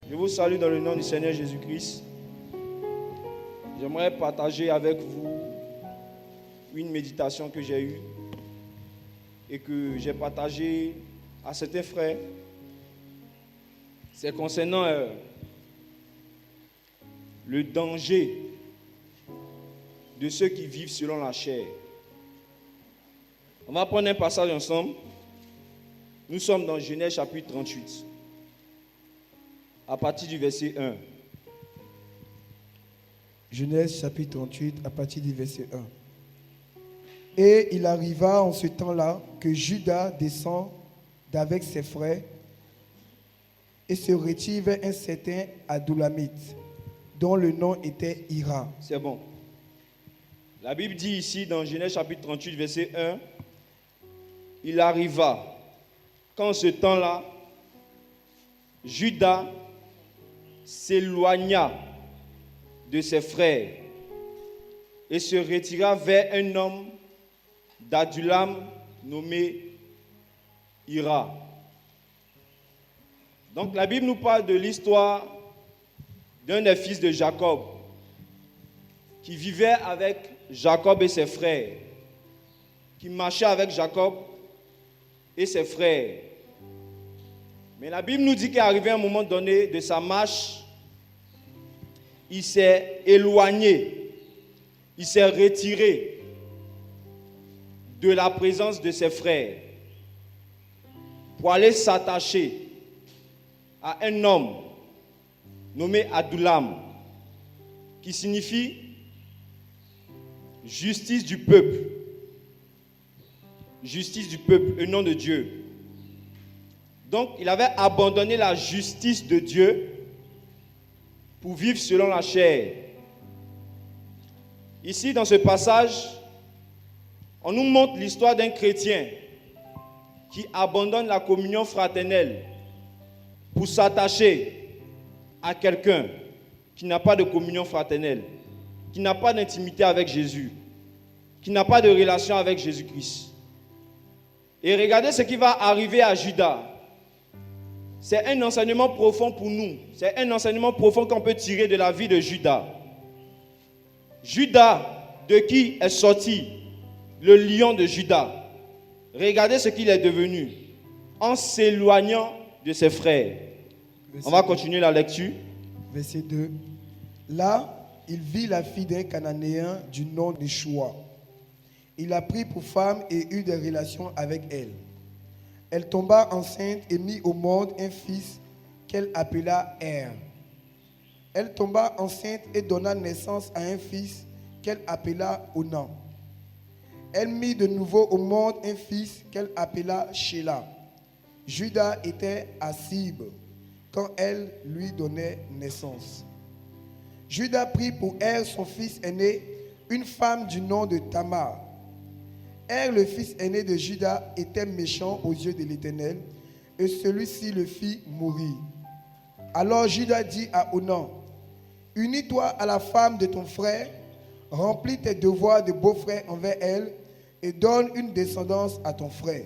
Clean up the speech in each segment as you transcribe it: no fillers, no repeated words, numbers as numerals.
Je vous salue dans le nom du Seigneur Jésus-Christ. J'aimerais partager avec vous une méditation que j'ai eue et que j'ai partagée à certains frères. C'est concernant le danger de ceux qui vivent selon la chair. On va prendre un passage ensemble. Nous sommes dans Genèse chapitre 38, à partir du verset 1. Genèse chapitre 38, à partir du verset 1. Et il arriva en ce temps-là que Judas descend d'avec ses frères et se retire vers un certain Adullamite, dont le nom était Hira. C'est bon. La Bible dit ici dans Genèse chapitre 38, verset 1, il arriva qu'en ce temps-là, Judas s'éloigna de ses frères et se retira vers un homme d'Adullam nommé Hira. Donc la Bible nous parle de l'histoire d'un des fils de Jacob qui vivait avec Jacob et ses frères, qui marchait avec Jacob et ses frères. Mais la Bible nous dit qu'arrivé un moment donné de sa marche, il s'est éloigné, il s'est retiré de la présence de ses frères pour aller s'attacher à un homme nommé Adullam, qui signifie justice du peuple. Justice du peuple, au nom de Dieu. Donc, il avait abandonné la justice de Dieu pour vivre selon la chair. Ici, dans ce passage, on nous montre l'histoire d'un chrétien qui abandonne la communion fraternelle pour s'attacher à quelqu'un qui n'a pas de communion fraternelle, qui n'a pas d'intimité avec Jésus, qui n'a pas de relation avec Jésus-Christ. Et regardez ce qui va arriver à Judas. C'est un enseignement profond pour nous. C'est un enseignement profond qu'on peut tirer de la vie de Judas. Judas, de qui est sorti le lion de Judas. Regardez ce qu'il est devenu en s'éloignant de ses frères. On va continuer la lecture. Verset 2. Là, il vit la fille d'un Cananéen du nom de Shua. Il la prit pour femme et eut des relations avec elle. Elle tomba enceinte et mit au monde un fils qu'elle appela Er. Elle tomba enceinte et donna naissance à un fils qu'elle appela Onan. Elle mit de nouveau au monde un fils qu'elle appela Shéla. Judas était à Sib quand elle lui donnait naissance. Judas prit pour Er, son fils aîné, une femme du nom de Tamar. Er, le fils aîné de Judas, était méchant aux yeux de l'Éternel, et celui-ci le fit mourir. Alors Judas dit à Onan, unis-toi à la femme de ton frère, remplis tes devoirs de beau-frère envers elle, et donne une descendance à ton frère.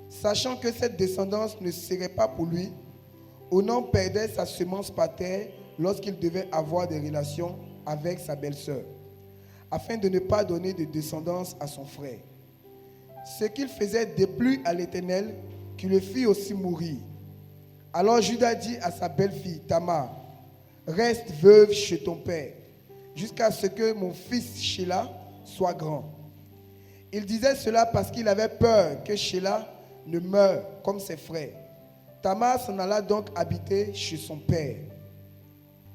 Sachant que cette descendance ne serait pas pour lui, Onan perdait sa semence par terre lorsqu'il devait avoir des relations avec sa belle-sœur, afin de ne pas donner de descendance à son frère. Ce qu'il faisait déplut à l'Éternel, qui le fit aussi mourir. Alors Judas dit à sa belle-fille Tamar, reste veuve chez ton père, jusqu'à ce que mon fils Shéla soit grand. Il disait cela parce qu'il avait peur que Shéla ne meure comme ses frères. Tamar s'en alla donc habiter chez son père.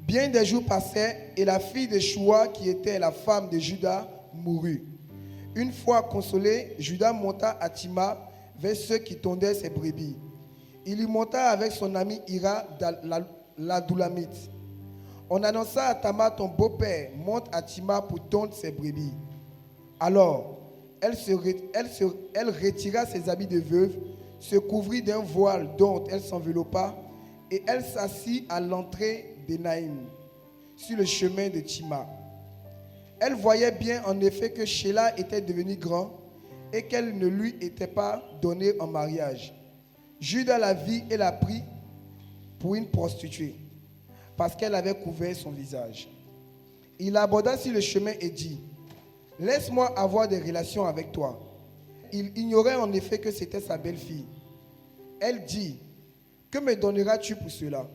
Bien des jours passaient et la fille de Shua, qui était la femme de Judas, mourut. Une fois consolé, Judas monta à Tima vers ceux qui tondaient ses brebis. Il y monta avec son ami Hira l'Adullamite. On annonça à Tamar, ton beau-père monte à Tima pour tondre ses brebis. Alors, elle retira ses habits de veuve, se couvrit d'un voile dont elle s'enveloppa, et elle s'assit à l'entrée d'Énaïm, sur le chemin de Tima. Elle voyait bien en effet que Shéla était devenu grand et qu'elle ne lui était pas donnée en mariage. Judas la vit et la prit pour une prostituée. parce qu'elle avait couvert son visage. Il aborda sur le chemin et dit, « Laisse-moi avoir des relations avec toi. » Il ignorait en effet que c'était sa belle-fille. Elle dit, « Que me donneras-tu pour cela ?»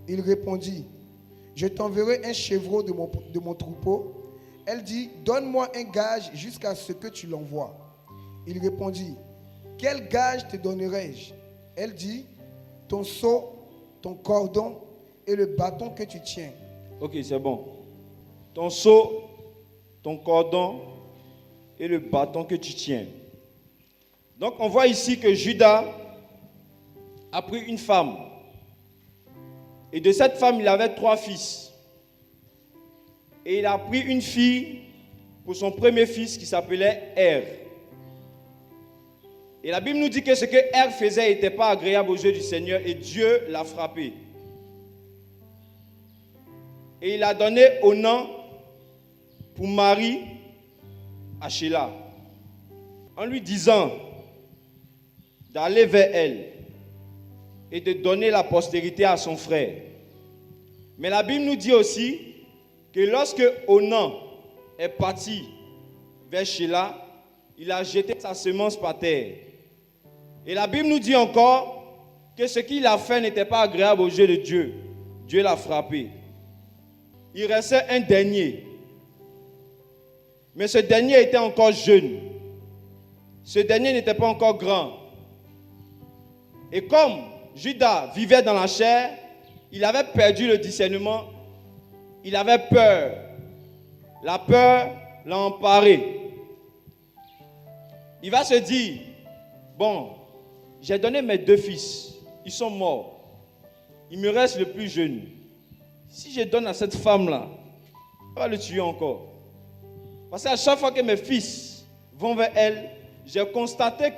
Il répondit, « Je t'enverrai un chevreau de mon troupeau. » Elle dit, « Donne-moi un gage jusqu'à ce que tu l'envoies. » Il répondit, « Quel gage te donnerai-je » Elle dit, « Ton seau, ton cordon et le bâton que tu tiens. » Ok, c'est bon. Ton seau, ton cordon et le bâton que tu tiens. Donc on voit ici que Judas a pris une femme. Et de cette femme, il avait 3 fils. Et il a pris une fille pour son premier fils qui s'appelait Er. Et la Bible nous dit que ce que Er faisait n'était pas agréable aux yeux du Seigneur et Dieu l'a frappé. Et il a donné Onan pour mari à Sheila, en lui disant d'aller vers elle et de donner la postérité à son frère. Mais la Bible nous dit aussi que lorsque Onan est parti vers Sheila, il a jeté sa semence par terre. Et la Bible nous dit encore que ce qu'il a fait n'était pas agréable aux yeux de Dieu. Dieu l'a frappé. Il restait un dernier. Mais ce dernier était encore jeune. Ce dernier n'était pas encore grand. Et comme Judas vivait dans la chair, il avait perdu le discernement. Il avait peur. La peur l'a emparé. Il va se dire, bon, j'ai donné mes 2 fils. Ils sont morts. Il me reste le plus jeune. Si je donne à cette femme-là, elle va le tuer encore. Parce qu'à chaque fois que mes fils vont vers elle, j'ai constaté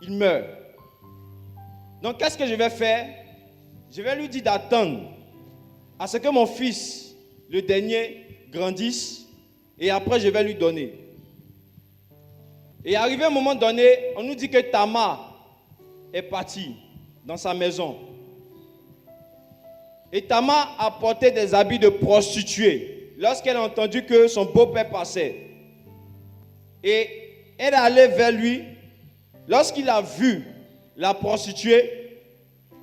qu'ils meurent. Donc, qu'est-ce que je vais faire? Je vais lui dire d'attendre à ce que mon fils, le dernier, grandisse. Et après, je vais lui donner. Et arrivé à un moment donné, on nous dit que Tamar est partie dans sa maison. Et Tamar a porté des habits de prostituée lorsqu'elle a entendu que son beau-père passait. Et elle est allée vers lui. Lorsqu'il a vu la prostituée,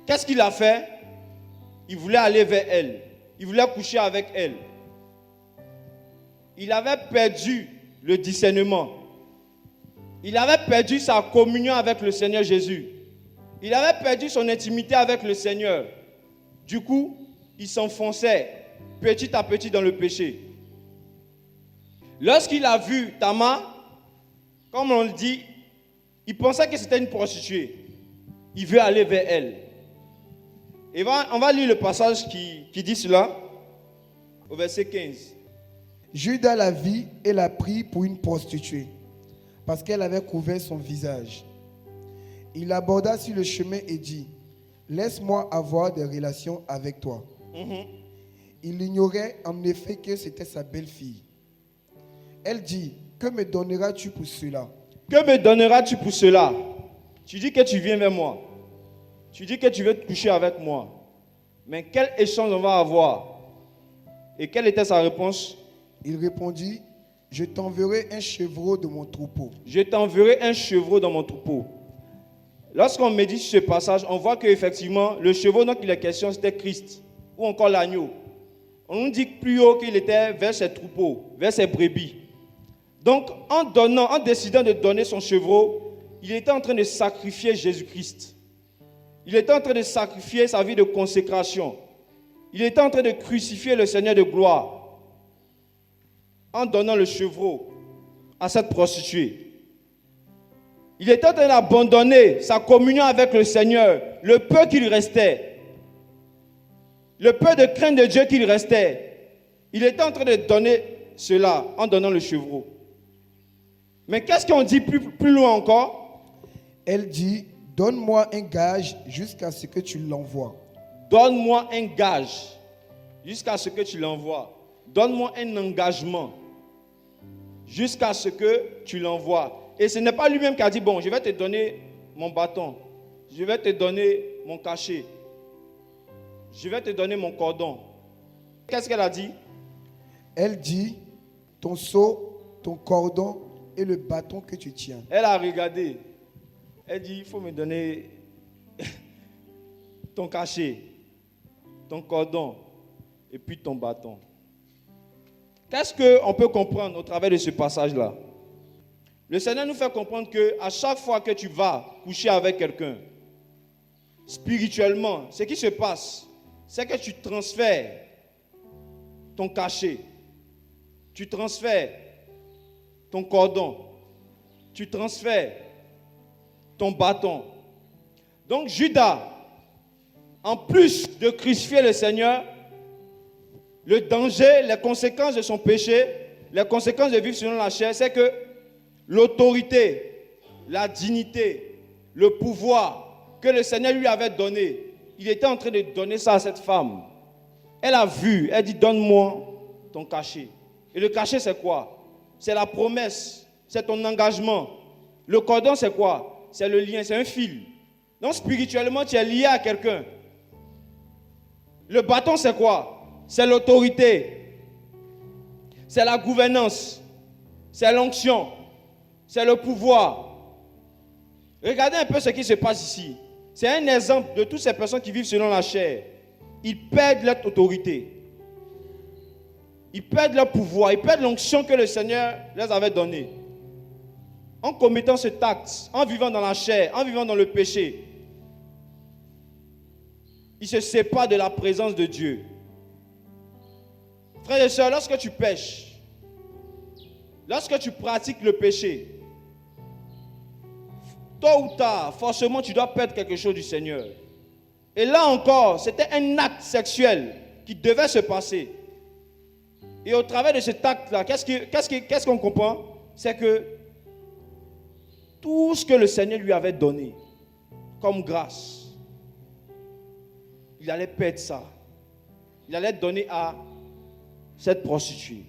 qu'est-ce qu'il a fait? Il voulait aller vers elle. Il voulait coucher avec elle. Il avait perdu le discernement. Il avait perdu sa communion avec le Seigneur Jésus. Il avait perdu son intimité avec le Seigneur. Du coup, il s'enfonçait petit à petit dans le péché. Lorsqu'il a vu Tamar, comme on le dit, il pensait que c'était une prostituée. Il veut aller vers elle. Et on va lire le passage qui dit cela, au verset 15. Judas la vit et la prit pour une prostituée, parce qu'elle avait couvert son visage. Il aborda sur le chemin et dit, « Laisse-moi avoir des relations avec toi. » Il ignorait en effet que c'était sa belle-fille. Elle dit, « Que me donneras-tu pour cela ?» Que me donneras-tu pour cela? Tu dis que tu viens vers moi. Tu dis que tu veux te coucher avec moi. Mais quel échange on va avoir? Et quelle était sa réponse? Il répondit, « Je t'enverrai un chevreau de mon troupeau. » Je t'enverrai un chevreau dans mon troupeau. Lorsqu'on médite sur ce passage, on voit qu'effectivement, le chevreau dont il est question, c'était Christ, ou encore l'agneau. On nous dit plus haut qu'il était vers ses troupeaux, vers ses brebis. Donc, en décidant de donner son chevreau, il était en train de sacrifier Jésus-Christ. Il était en train de sacrifier sa vie de consécration. Il était en train de crucifier le Seigneur de gloire en donnant le chevreau à cette prostituée. Il était en train d'abandonner sa communion avec le Seigneur, le peu qu'il restait, le peu de crainte de Dieu qu'il restait. Il était en train de donner cela en donnant le chevreau. Mais qu'est-ce qu'on dit plus loin encore? Elle dit, « Donne-moi un gage jusqu'à ce que tu l'envoies. » Donne-moi un gage jusqu'à ce que tu l'envoies. Donne-moi un engagement jusqu'à ce que tu l'envoies. Et ce n'est pas lui-même qui a dit, bon, je vais te donner mon bâton. Je vais te donner mon cachet. je vais te donner mon cordon. Qu'est-ce qu'elle a dit? Elle dit, ton seau, ton cordon et le bâton que tu tiens. Elle a regardé. Elle dit, il faut me donner ton cachet, ton cordon et puis ton bâton. Qu'est-ce qu'on peut comprendre au travers de ce passage-là? Le Seigneur nous fait comprendre qu'à chaque fois que tu vas coucher avec quelqu'un, spirituellement, ce qui se passe, c'est que tu transfères ton cachet, tu transfères ton cordon, tu transfères ton bâton. Donc Judas, en plus de crucifier le Seigneur, le danger, les conséquences de son péché, les conséquences de vivre selon la chair, c'est que l'autorité, la dignité, le pouvoir que le Seigneur lui avait donné, il était en train de donner ça à cette femme. Elle a vu, elle dit, donne-moi ton cachet. Et le cachet, c'est quoi? C'est la promesse, c'est ton engagement. Le cordon, c'est quoi? C'est le lien, c'est un fil. Donc spirituellement, tu es lié à quelqu'un. Le bâton, c'est quoi? C'est l'autorité, c'est la gouvernance, c'est l'onction, c'est le pouvoir. Regardez un peu ce qui se passe ici. C'est un exemple de toutes ces personnes qui vivent selon la chair. Ils perdent leur autorité. Ils perdent leur pouvoir. Ils perdent l'onction que le Seigneur les avait donnée. En commettant cet acte, en vivant dans la chair, en vivant dans le péché, ils se séparent de la présence de Dieu. Frères et sœurs, lorsque tu pêches, lorsque tu pratiques le péché, tôt ou tard, forcément, tu dois perdre quelque chose du Seigneur. Et là encore, c'était un acte sexuel qui devait se passer. Et au travers de cet acte-là, qu'est-ce qu'on comprend? C'est que tout ce que le Seigneur lui avait donné comme grâce, il allait perdre ça. Il allait donner à cette prostituée,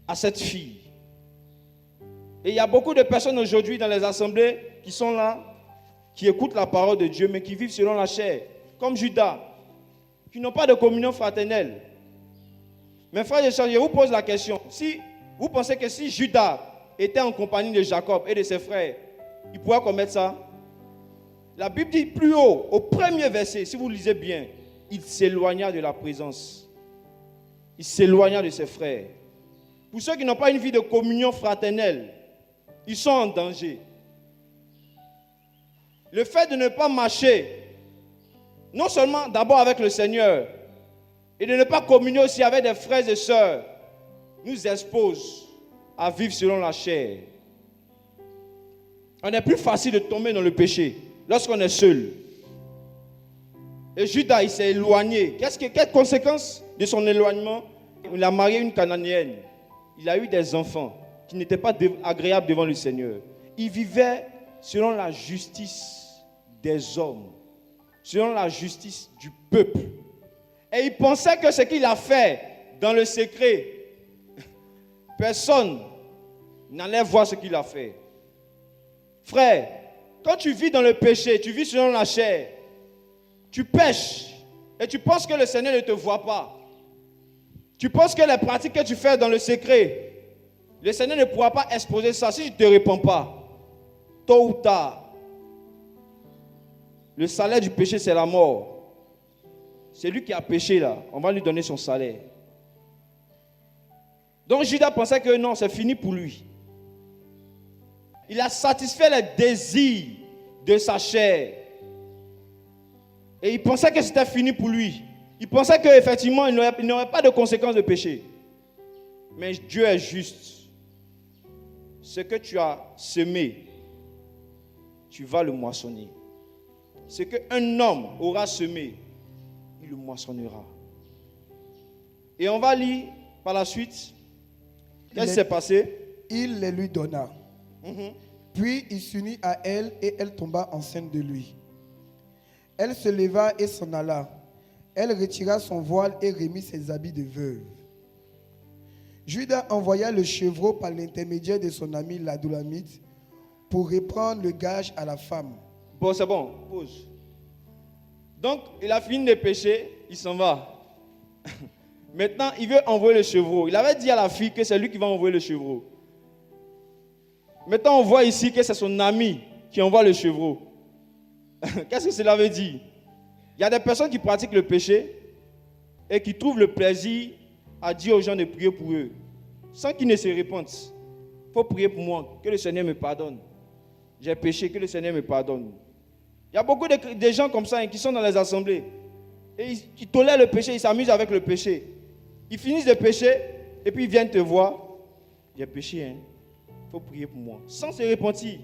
à cette fille. Et il y a beaucoup de personnes aujourd'hui dans les assemblées qui sont là, qui écoutent la parole de Dieu, mais qui vivent selon la chair, comme Judas, qui n'ont pas de communion fraternelle. Mais frères et sœurs, je vous pose la question. Si vous pensez que si Judas était en compagnie de Jacob et de ses frères, il pourrait commettre ça? La Bible dit plus haut, au premier verset, si vous lisez bien, il s'éloigna de la présence. Il s'éloigna de ses frères. Pour ceux qui n'ont pas une vie de communion fraternelle, ils sont en danger. Le fait de ne pas marcher, non seulement d'abord avec le Seigneur, et de ne pas communier aussi avec des frères et sœurs, nous expose à vivre selon la chair. On est plus facile de tomber dans le péché lorsqu'on est seul. Et Judas, il s'est éloigné. Quelle conséquence de son éloignement? Il a marié une Cananéenne. Il a eu des enfants qui n'étaient pas agréables devant le Seigneur. Il vivait selon la justice des hommes, selon la justice du peuple. Et il pensait que ce qu'il a fait dans le secret, personne n'allait voir ce qu'il a fait. Frère, quand tu vis dans le péché, tu vis selon la chair, tu pêches et tu penses que le Seigneur ne te voit pas. Tu penses que les pratiques que tu fais dans le secret, le Seigneur ne pourra pas exposer ça si tu ne te répands pas. Tôt ou tard, le salaire du péché, c'est la mort. C'est lui qui a péché là, on va lui donner son salaire. Donc Judas pensait que non, c'est fini pour lui. Il a satisfait les désirs de sa chair. Et il pensait que c'était fini pour lui. Il pensait qu'effectivement, il n'aurait pas de conséquences de péché. Mais Dieu est juste. Ce que tu as semé, tu vas le moissonner. Ce qu'un homme aura semé, il le moissonnera. Et on va lire par la suite. Qu'est-ce qui s'est passé? Il les lui donna. Puis il s'unit à elle et elle tomba enceinte de lui. Elle se leva et s'en alla. Elle retira son voile et remit ses habits de veuve. Judas envoya le chevreau par l'intermédiaire de son ami l'Adulamite pour reprendre le gage à la femme. Bon, c'est bon, pause. Donc, il a fini de pécher, il s'en va. Maintenant, il veut envoyer le chevreau. Il avait dit à la fille que c'est lui qui va envoyer le chevreau. Maintenant, on voit ici que c'est son ami qui envoie le chevreau. Qu'est-ce que cela veut dire? Il y a des personnes qui pratiquent le péché et qui trouvent le plaisir à dire aux gens de prier pour eux, sans qu'ils ne se repentent. Il faut prier pour moi, que le Seigneur me pardonne. J'ai péché, que le Seigneur me pardonne. Il y a beaucoup de gens comme ça qui sont dans les assemblées. Et ils tolèrent le péché, ils s'amusent avec le péché. Ils finissent de pécher et puis ils viennent te voir. J'ai péché, hein. Il faut prier pour moi. Sans se repentir,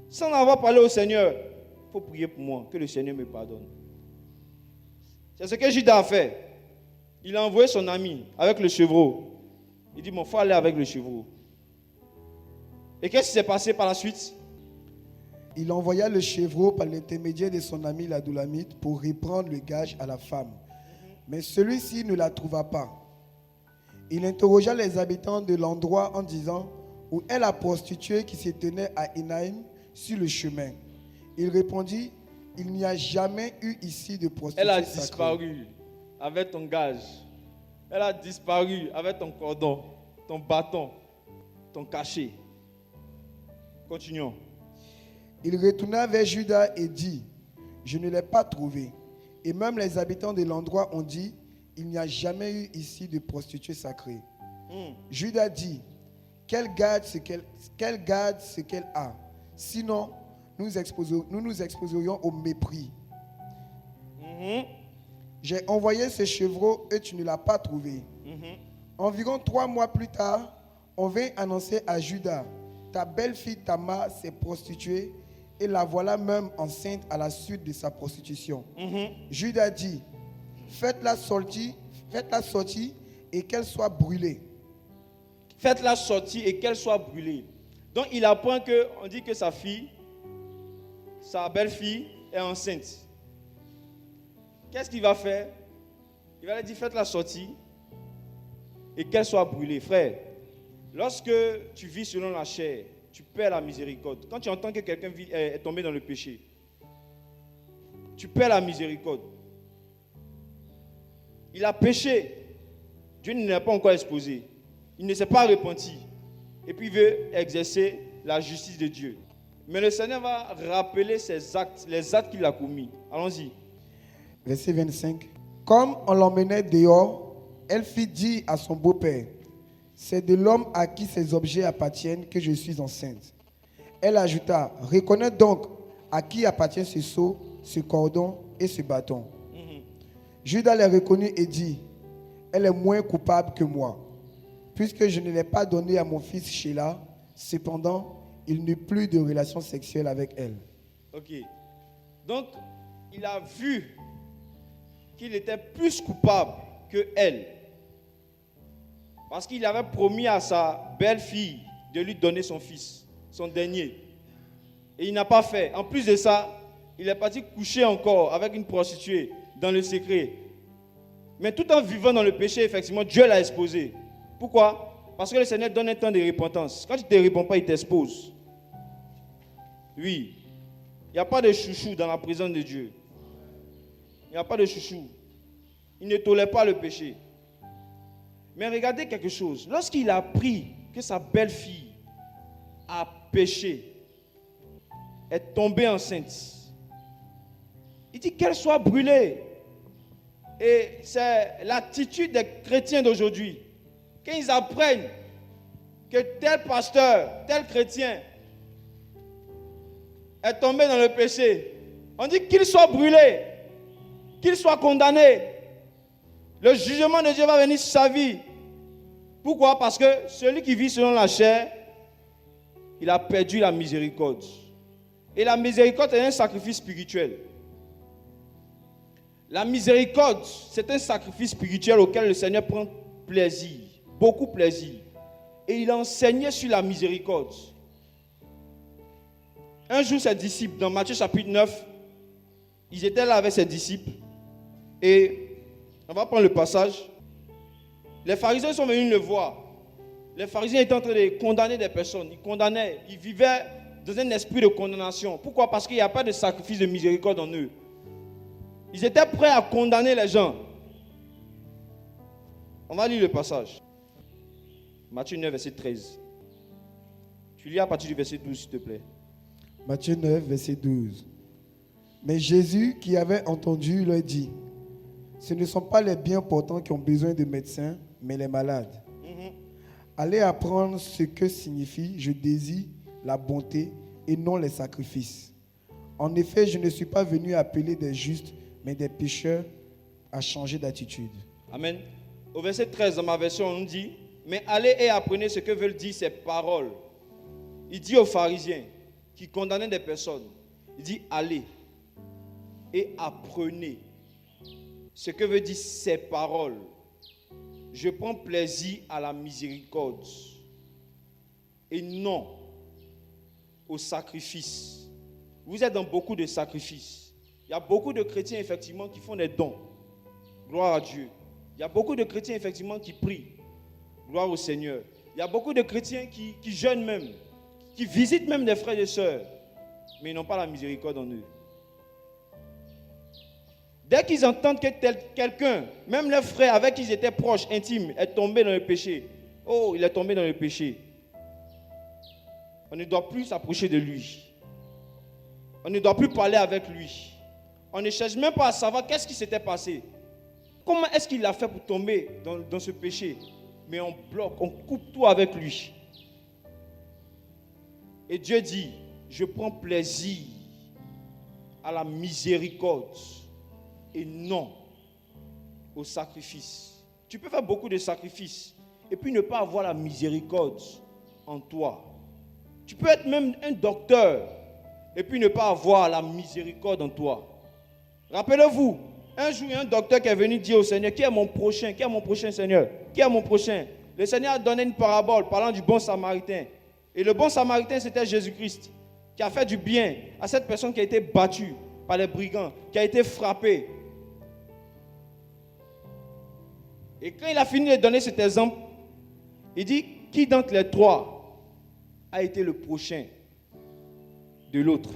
sans avoir parlé au Seigneur. Il faut prier pour moi, que le Seigneur me pardonne. C'est ce que Judas a fait. Il a envoyé son ami avec le chevreau. Il dit, il faut aller avec le chevreau. Et qu'est-ce qui s'est passé par la suite? Il envoya le chevreau par l'intermédiaire de son ami l'Adulamite pour reprendre le gage à la femme. Mais celui-ci ne la trouva pas. Il interrogea les habitants de l'endroit en disant, où est la prostituée qui se tenait à Énaïm sur le chemin? Il répondit, il n'y a jamais eu ici de prostituée Elle a sacrée. disparu avec ton gage. Elle a disparu avec ton cordon, ton bâton, ton cachet. Continuons. Il retourna vers Judas et dit, je ne l'ai pas trouvée. Et même les habitants de l'endroit ont dit, il n'y a jamais eu ici de prostituée sacrée. Judas dit, qu'elle garde ce qu'elle a. Sinon, nous nous exposerions au mépris. J'ai envoyé ce chevreau et tu ne l'as pas trouvé. Environ 3 mois plus tard, on vint annoncer à Judas, ta belle-fille Tamar s'est prostituée et la voilà même enceinte à la suite de sa prostitution. Judas dit, faites-la sortir et qu'elle soit brûlée. Faites-la sortir et qu'elle soit brûlée. Donc il apprend qu'on dit que sa belle-fille est enceinte. Qu'est-ce qu'il va faire? Il va lui dire, faites-la sortir et qu'elle soit brûlée. Frère, lorsque tu vis selon la chair, tu perds la miséricorde. Quand tu entends que quelqu'un est tombé dans le péché, tu perds la miséricorde. Il a péché. Dieu ne l'a pas encore exposé. Il ne s'est pas repenti. Et puis il veut exercer la justice de Dieu. Mais le Seigneur va rappeler ses actes, les actes qu'il a commis. Allons-y. Verset 25. Comme on l'emmenait dehors, elle fit dire à son beau-père, c'est de l'homme à qui ces objets appartiennent que je suis enceinte. Elle ajouta, reconnais donc à qui appartient ce seau, ce cordon et ce bâton. Judas les reconnut et dit, elle est moins coupable que moi, puisque je ne l'ai pas donné à mon fils Sheila. Cependant, il n'eut plus de relation sexuelle avec elle. Ok. Donc, il a vu qu'il était plus coupable que elle. Parce qu'il avait promis à sa belle-fille de lui donner son fils, son dernier. Et il n'a pas fait. En plus de ça, il est parti coucher encore avec une prostituée dans le secret. Mais tout en vivant dans le péché, effectivement, Dieu l'a exposé. Pourquoi? Parce que le Seigneur donne un temps de repentance. Quand tu ne te réponds pas, il t'expose. Oui. Il n'y a pas de chouchou dans la présence de Dieu. Il n'y a pas de chouchou. Il ne tolère pas le péché. Mais regardez quelque chose. Lorsqu'il a appris que sa belle-fille a péché, est tombée enceinte, il dit qu'elle soit brûlée. Et c'est l'attitude des chrétiens d'aujourd'hui. Quand ils apprennent que tel pasteur, tel chrétien est tombé dans le péché, on dit qu'il soit brûlé, qu'il soit condamné. Le jugement de Dieu va venir sur sa vie. Pourquoi? Parce que celui qui vit selon la chair, il a perdu la miséricorde. Et la miséricorde est un sacrifice spirituel. La miséricorde, c'est un sacrifice spirituel auquel le Seigneur prend plaisir, beaucoup plaisir. Et il a enseigné sur la miséricorde. Un jour, ses disciples, dans Matthieu chapitre 9, ils étaient là avec ses disciples. Et on va prendre le passage. Les pharisiens sont venus le voir. Les pharisiens étaient en train de condamner des personnes. Ils condamnaient, ils vivaient dans un esprit de condamnation. Pourquoi? Parce qu'il n'y a pas de sacrifice de miséricorde en eux. Ils étaient prêts à condamner les gens. On va lire le passage. Matthieu 9, verset 13. Tu lis à partir du verset 12, s'il te plaît. Matthieu 9, verset 12. Mais Jésus, qui avait entendu, leur dit, ce ne sont pas les bien portants qui ont besoin de médecins, mais les malades. Allez apprendre ce que signifie « je désire la bonté et non les sacrifices ». En effet, je ne suis pas venu appeler des justes, mais des pécheurs à changer d'attitude. Amen. Au verset 13, dans ma version, on nous dit, mais allez et apprenez ce que veulent dire ces paroles. Il dit aux pharisiens qui condamnaient des personnes, il dit, allez et apprenez ce que veut dire ces paroles. Je prends plaisir à la miséricorde et non au sacrifice. Vous êtes dans beaucoup de sacrifices. Il y a beaucoup de chrétiens, effectivement, qui font des dons. Gloire à Dieu. Il y a beaucoup de chrétiens, effectivement, qui prient. Gloire au Seigneur. Il y a beaucoup de chrétiens qui jeûnent même, qui visitent même des frères et sœurs, mais ils n'ont pas la miséricorde en eux. Dès qu'ils entendent que quelqu'un, même leur frère avec qui ils étaient proches, intimes, est tombé dans le péché. Oh, il est tombé dans le péché. On ne doit plus s'approcher de lui. On ne doit plus parler avec lui. On ne cherche même pas à savoir qu'est-ce qui s'était passé. Comment est-ce qu'il a fait pour tomber dans ce péché? Mais on bloque, on coupe tout avec lui. Et Dieu dit, je prends plaisir à la miséricorde et non au sacrifice. Tu peux faire beaucoup de sacrifices et puis ne pas avoir la miséricorde en toi. Tu peux être même un docteur et puis ne pas avoir la miséricorde en toi. Rappelez-vous, un jour, il y a un docteur qui est venu dire au Seigneur, qui est mon prochain? Qui est mon prochain, Seigneur? Qui est mon prochain? Le Seigneur a donné une parabole parlant du bon samaritain. Et le bon samaritain, c'était Jésus-Christ, qui a fait du bien à cette personne qui a été battue par les brigands, qui a été frappée. Et quand il a fini de donner cet exemple, il dit, qui d'entre les trois a été le prochain de l'autre?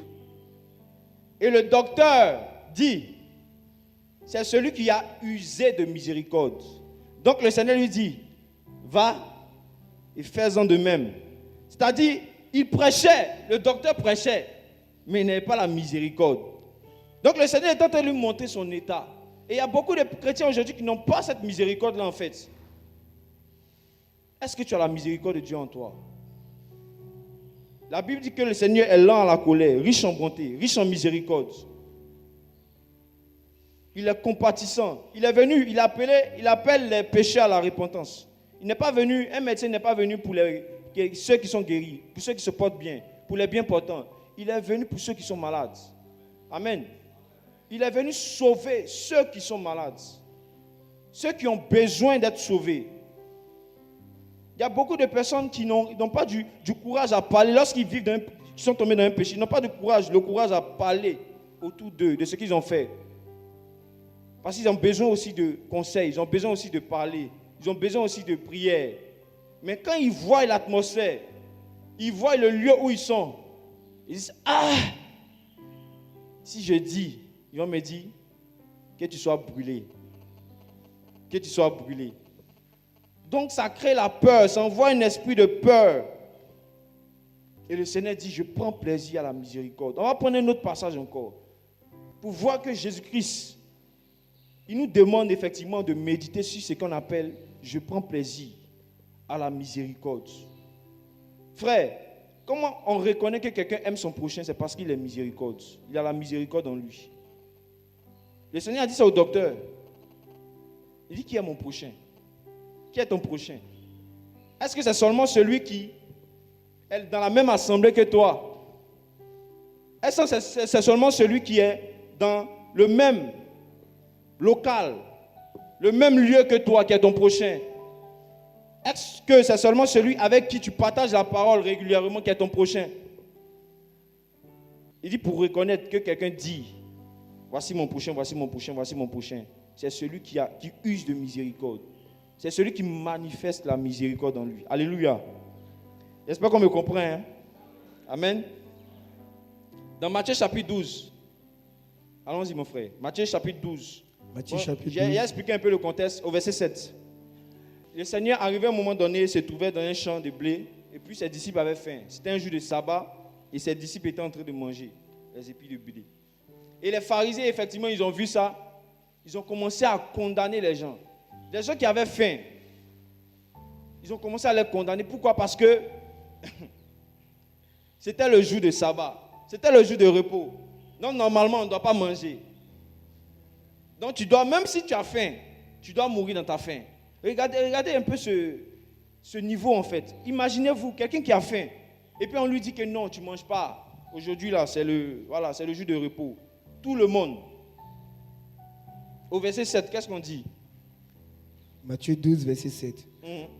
Et le docteur dit, c'est celui qui a usé de miséricorde. Donc le Seigneur lui dit, va et fais-en de même. C'est-à-dire, il prêchait, le docteur prêchait, mais il n'avait pas la miséricorde. Donc le Seigneur est en train de lui montrer son état. Et il y a beaucoup de chrétiens aujourd'hui qui n'ont pas cette miséricorde-là en fait. Est-ce que tu as la miséricorde de Dieu en toi? La Bible dit que le Seigneur est lent à la colère, riche en bonté, riche en miséricorde. Il est compatissant. Il est venu, il appelle les pécheurs à la repentance. Il n'est pas venu, un médecin n'est pas venu pour ceux qui sont guéris, pour ceux qui se portent bien, pour les bien portants. Il est venu pour ceux qui sont malades. Amen. Il est venu sauver ceux qui sont malades. Ceux qui ont besoin d'être sauvés. Il y a beaucoup de personnes qui n'ont pas du courage à parler lorsqu'ils vivent qui sont tombés dans un péché. Ils n'ont pas le courage à parler autour d'eux, de ce qu'ils ont fait. Parce qu'ils ont besoin aussi de conseils, ils ont besoin aussi de parler, ils ont besoin aussi de prière. Mais quand ils voient l'atmosphère, ils voient le lieu où ils sont, ils disent, ah, si je dis, ils vont me dire que tu sois brûlé. Que tu sois brûlé. Donc ça crée la peur, ça envoie un esprit de peur. Et le Seigneur dit, je prends plaisir à la miséricorde. On va prendre un autre passage encore. Pour voir que Jésus-Christ, il nous demande effectivement de méditer sur ce qu'on appelle « je prends plaisir à la miséricorde ». Frère, comment on reconnaît que quelqu'un aime son prochain? C'est parce qu'il est miséricorde. Il a la miséricorde en lui. Le Seigneur a dit ça au docteur. Il dit, qui est mon prochain? Qui est ton prochain? Est-ce que c'est seulement celui qui est dans la même assemblée que toi? Est-ce que c'est seulement celui qui est dans le même local, le même lieu que toi qui est ton prochain? Est-ce que c'est seulement celui avec qui tu partages la parole régulièrement qui est ton prochain? Il dit pour reconnaître que quelqu'un dit, voici mon prochain, voici mon prochain, voici mon prochain. C'est celui qui use de miséricorde. C'est celui qui manifeste la miséricorde en lui. Alléluia. J'espère qu'on me comprend. Hein? Amen. Dans Matthieu chapitre 12, Allons-y, mon frère. Matthieu chapitre 12. Matthieu chapitre J'ai 12. expliqué un peu le contexte au verset 7. Le Seigneur, arrivé à un moment donné, se trouvait dans un champ de blé. Et puis ses disciples avaient faim. C'était un jour de sabbat. Et ses disciples étaient en train de manger les épis de blé. Et les pharisiens, effectivement, ils ont vu ça. Ils ont commencé à condamner les gens. Les gens qui avaient faim. Ils ont commencé à les condamner. Pourquoi? Parce que c'était le jour de sabbat. C'était le jour de repos. Donc, normalement, on ne doit pas manger. Donc, tu dois, même si tu as faim, tu dois mourir dans ta faim. Regardez un peu ce niveau, en fait. Imaginez-vous, quelqu'un qui a faim, et puis on lui dit que non, tu ne manges pas. Aujourd'hui, là, c'est le jour de repos. Tout le monde. Au verset 7, qu'est-ce qu'on dit? Matthieu 12, verset 7.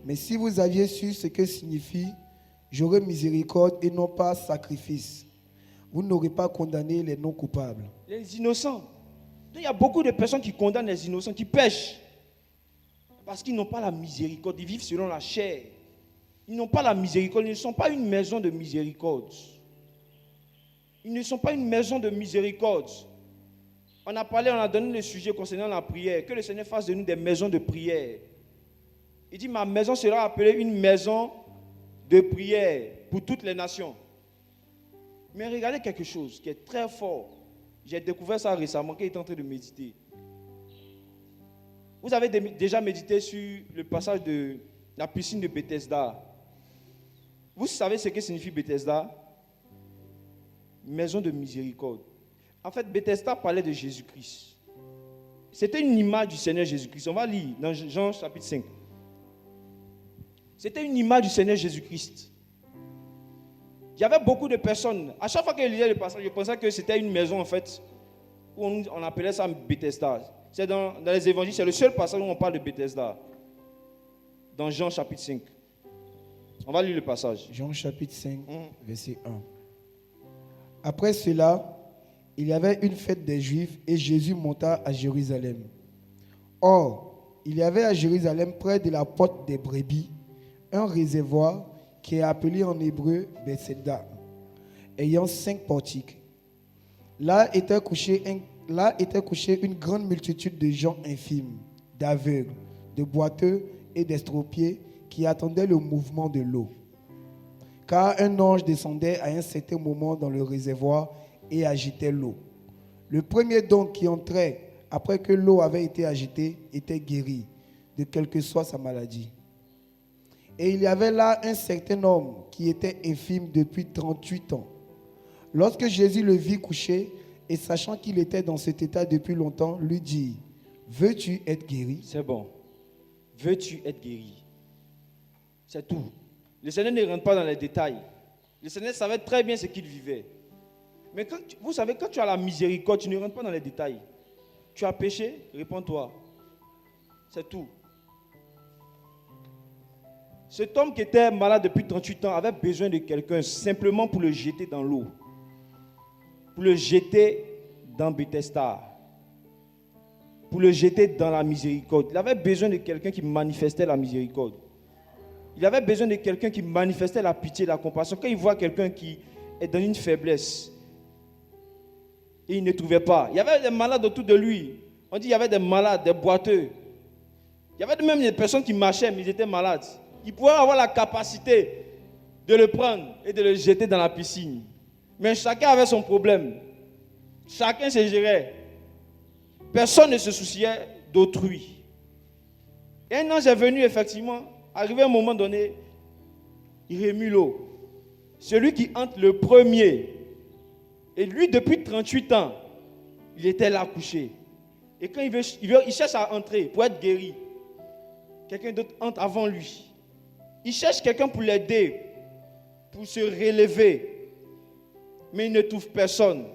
Mais si vous aviez su ce que signifie « J'aurai miséricorde et non pas sacrifice », vous n'aurez pas condamné les non coupables. Les innocents. Il y a beaucoup de personnes qui condamnent les innocents, qui pêchent. Parce qu'ils n'ont pas la miséricorde. Ils vivent selon la chair. Ils n'ont pas la miséricorde. Ils ne sont pas une maison de miséricorde. Ils ne sont pas une maison de miséricorde. On a donné le sujet concernant la prière. Que le Seigneur fasse de nous des maisons de prière. Il dit, ma maison sera appelée une maison de prière pour toutes les nations. Mais regardez quelque chose qui est très fort. J'ai découvert ça récemment quand j'étais en train de méditer. Vous avez déjà médité sur le passage de la piscine de Bethesda. Vous savez ce que signifie Bethesda? Maison de miséricorde. En fait, Bethesda parlait de Jésus-Christ. C'était une image du Seigneur Jésus-Christ. On va lire dans Jean chapitre 5. C'était une image du Seigneur Jésus-Christ. Il y avait beaucoup de personnes. À chaque fois que je lisais le passage, je pensais que c'était une maison, en fait, où on appelait ça Bethesda. C'est dans les évangiles, c'est le seul passage où on parle de Bethesda. Dans Jean chapitre 5. On va lire le passage. Jean chapitre 5, verset 1. Après cela, il y avait une fête des Juifs et Jésus monta à Jérusalem. Or, il y avait à Jérusalem, près de la porte des brebis, un réservoir qui est appelé en hébreu Bethesda, ayant 5 portiques. Là était couchée une grande multitude de gens infimes, d'aveugles, de boiteux et d'estropiés qui attendaient le mouvement de l'eau. Car un ange descendait à un certain moment dans le réservoir et agitait l'eau. Le premier donc qui entrait après que l'eau avait été agitée était guéri, de quelle que soit sa maladie. Et il y avait là un certain homme qui était infirme depuis 38 ans. Lorsque Jésus le vit couché, et sachant qu'il était dans cet état depuis longtemps, lui dit, « Veux-tu être guéri ?» C'est bon. Veux-tu être guéri? C'est tout. Le Seigneur ne rentre pas dans les détails. Le Seigneur savait très bien ce qu'il vivait. Mais vous savez, quand tu as la miséricorde, tu ne rentres pas dans les détails. Tu as péché, réponds-toi. C'est tout. Cet homme qui était malade depuis 38 ans avait besoin de quelqu'un simplement pour le jeter dans l'eau. Pour le jeter dans Bethesda. Pour le jeter dans la miséricorde. Il avait besoin de quelqu'un qui manifestait la miséricorde. Il avait besoin de quelqu'un qui manifestait la pitié, la compassion. Quand il voit quelqu'un qui est dans une faiblesse, et il ne trouvait pas. Il y avait des malades autour de lui. On dit qu'il y avait des malades, des boiteux. Il y avait même des personnes qui marchaient, mais ils étaient malades. Il pouvait avoir la capacité de le prendre et de le jeter dans la piscine. Mais chacun avait son problème. Chacun se gérait. Personne ne se souciait d'autrui. Et un ange est venu, effectivement, arrivé à un moment donné, il remue l'eau. Celui qui entre le premier, et lui, depuis 38 ans, il était là couché. Et quand il cherche à entrer pour être guéri, quelqu'un d'autre entre avant lui. Il cherche quelqu'un pour l'aider, pour se relever. Mais il ne trouve personne.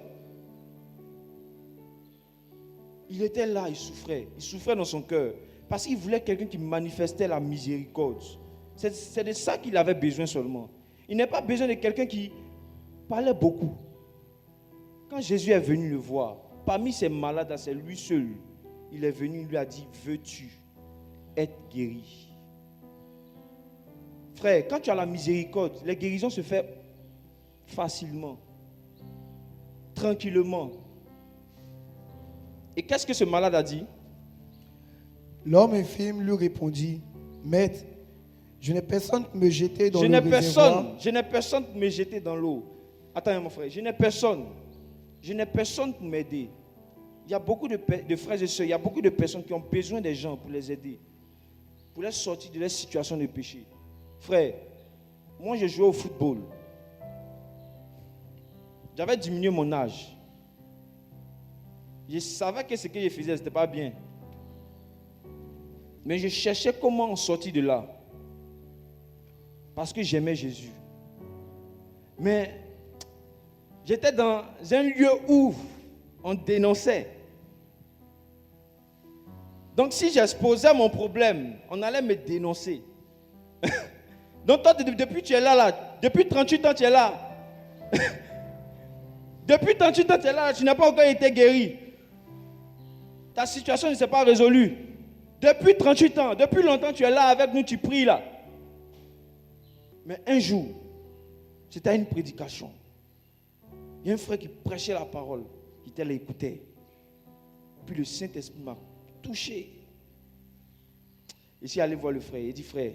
Il était là, il souffrait dans son cœur. Parce qu'il voulait quelqu'un qui manifestait la miséricorde. C'est de ça qu'il avait besoin seulement. Il n'a pas besoin de quelqu'un qui parlait beaucoup. Quand Jésus est venu le voir, parmi ces malades, c'est lui seul. Il est venu, il lui a dit, veux-tu être guéri? Frère, quand tu as la miséricorde, les guérisons se font facilement, tranquillement. Et qu'est-ce que ce malade a dit? L'homme infirme lui répondit, Maître, je n'ai personne pour me jeter dans le réservoir. Je n'ai personne pour me jeter dans l'eau. Attends, mon frère, je n'ai personne pour m'aider. Il y a beaucoup de frères et sœurs, il y a beaucoup de personnes qui ont besoin des gens pour les aider, pour les sortir de leur situation de péché. Frère, moi je jouais au football. J'avais diminué mon âge. Je savais que ce que je faisais, ce n'était pas bien. Mais je cherchais comment en sortir de là. Parce que j'aimais Jésus. Mais j'étais dans un lieu où on dénonçait. Donc si j'exposais mon problème, on allait me dénoncer. Donc toi, depuis tu es là, depuis 38 ans tu es là. Depuis 38 ans tu es là, tu n'as pas encore été guéri. Ta situation ne s'est pas résolue. Depuis 38 ans, depuis longtemps tu es là avec nous, tu pries là. Mais un jour, c'était à une prédication. Il y a un frère qui prêchait la parole. J'étais là, écoutait. Puis le Saint-Esprit m'a touché. Et je suis allé voir le frère. Il dit, frère,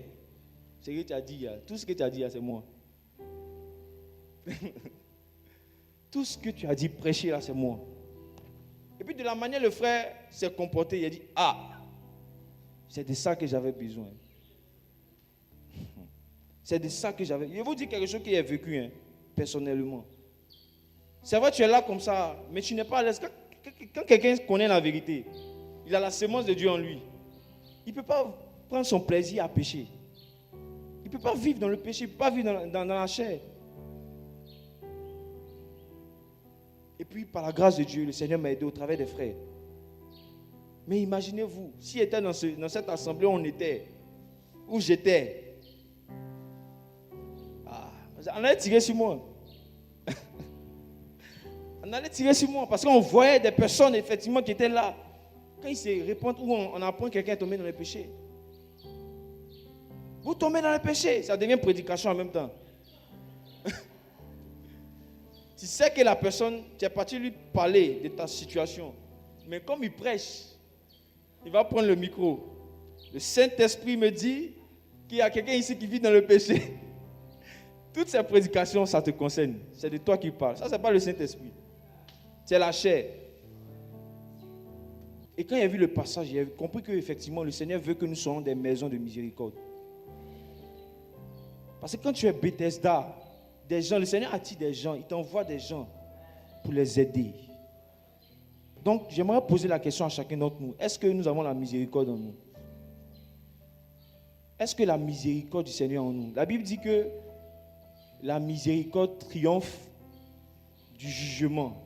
ce que tu as dit, tout ce que tu as dit, c'est moi. Tout ce que tu as dit, prêcher là, c'est moi. Et puis de la manière le frère s'est comporté, il a dit, c'est de ça que j'avais besoin. C'est de ça que j'avais. Je vais vous dire quelque chose qui est vécu, personnellement. C'est vrai, tu es là comme ça, mais tu n'es pas à l'aise. Quand quelqu'un connaît la vérité, il a la sémence de Dieu en lui. Il ne peut pas prendre son plaisir à pécher. Il ne peut pas vivre dans le péché, il ne peut pas vivre dans la chair. Et puis, par la grâce de Dieu, le Seigneur m'a aidé au travers des frères. Mais imaginez-vous, s'il était dans cette assemblée où on était, où j'étais, on allait tirer sur moi. On allait tirer sur moi parce qu'on voyait des personnes effectivement qui étaient là. Quand ils se répondent ou on apprend que quelqu'un est tombé dans le péché. Vous tombez dans le péché, ça devient prédication en même temps. Tu sais que la personne, tu es parti lui parler de ta situation. Mais comme il prêche, il va prendre le micro. Le Saint-Esprit me dit qu'il y a quelqu'un ici qui vit dans le péché. Toutes ces prédications, ça te concerne. C'est de toi qui parle. Ça, ce n'est pas le Saint-Esprit. C'est la chair. Et quand il a vu le passage, il a compris qu'effectivement, le Seigneur veut que nous soyons des maisons de miséricorde. Parce que quand tu es Bethesda, des gens, le Seigneur attire des gens, il t'envoie des gens pour les aider. Donc, j'aimerais poser la question à chacun d'entre nous. Est-ce que nous avons la miséricorde en nous? Est-ce que la miséricorde du Seigneur en nous? La Bible dit que la miséricorde triomphe du jugement.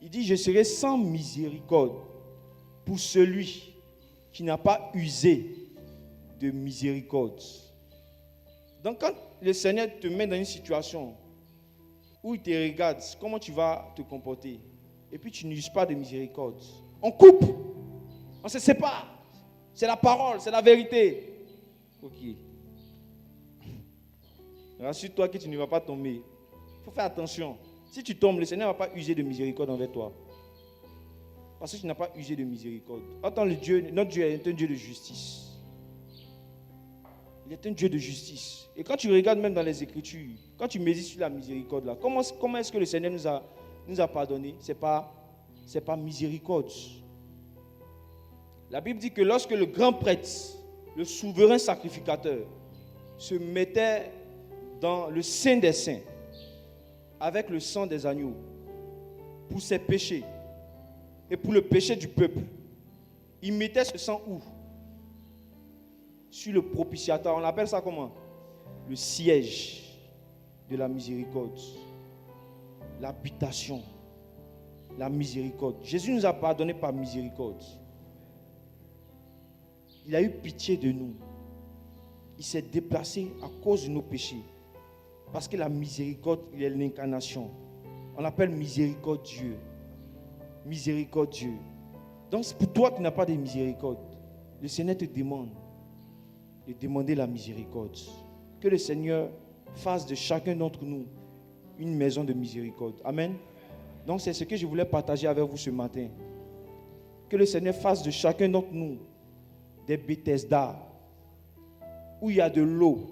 Il dit, je serai sans miséricorde pour celui qui n'a pas usé de miséricorde. Donc quand le Seigneur te met dans une situation où il te regarde, comment tu vas te comporter? Et puis tu n'uses pas de miséricorde. On coupe, on se sépare. C'est la parole, c'est la vérité. Ok. Rassure-toi que tu ne vas pas tomber. Il faut faire attention. Si tu tombes, le Seigneur ne va pas user de miséricorde envers toi. Parce que tu n'as pas usé de miséricorde. Attends, notre Dieu est un Dieu de justice. Il est un Dieu de justice. Et quand tu regardes même dans les Écritures, quand tu médites sur la miséricorde, là, comment est-ce que le Seigneur nous a pardonné? Ce n'est pas miséricorde. La Bible dit que lorsque le grand prêtre, le souverain sacrificateur, se mettait dans le Saint des Saints, avec le sang des agneaux, pour ses péchés et pour le péché du peuple, il mettait ce sang où? Sur le propitiatoire. On appelle ça comment? Le siège de la miséricorde. L'habitation. La miséricorde. Jésus nous a pardonné par miséricorde. Il a eu pitié de nous. Il s'est déplacé à cause de nos péchés. Parce que la miséricorde, il est l'incarnation. On l'appelle miséricorde Dieu. Miséricorde Dieu. Donc c'est pour toi qui n'as pas de miséricorde. Le Seigneur te demande de demander la miséricorde. Que le Seigneur fasse de chacun d'entre nous une maison de miséricorde. Amen. Donc c'est ce que je voulais partager avec vous ce matin. Que le Seigneur fasse de chacun d'entre nous des Bethesda où il y a de l'eau.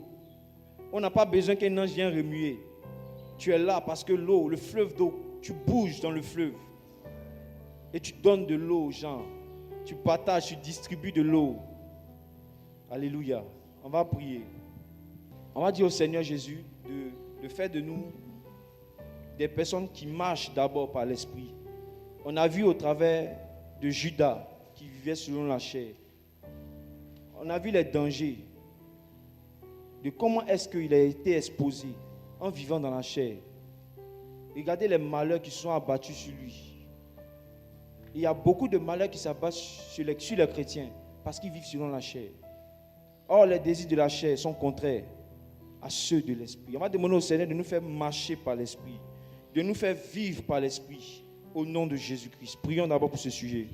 On n'a pas besoin qu'un ange vienne remuer. Tu es là parce que l'eau, le fleuve d'eau, tu bouges dans le fleuve. Et tu donnes de l'eau aux gens. Tu partages, tu distribues de l'eau. Alléluia. On va prier. On va dire au Seigneur Jésus de faire de nous des personnes qui marchent d'abord par l'esprit. On a vu au travers de Judas qui vivait selon la chair. On a vu les dangers de comment est-ce qu'il a été exposé en vivant dans la chair. Regardez les malheurs qui sont abattus sur lui. Il y a beaucoup de malheurs qui s'abattent sur les chrétiens parce qu'ils vivent selon la chair. Or, les désirs de la chair sont contraires à ceux de l'esprit. On va demander au Seigneur de nous faire marcher par l'esprit, de nous faire vivre par l'esprit, au nom de Jésus-Christ. Prions d'abord pour ce sujet.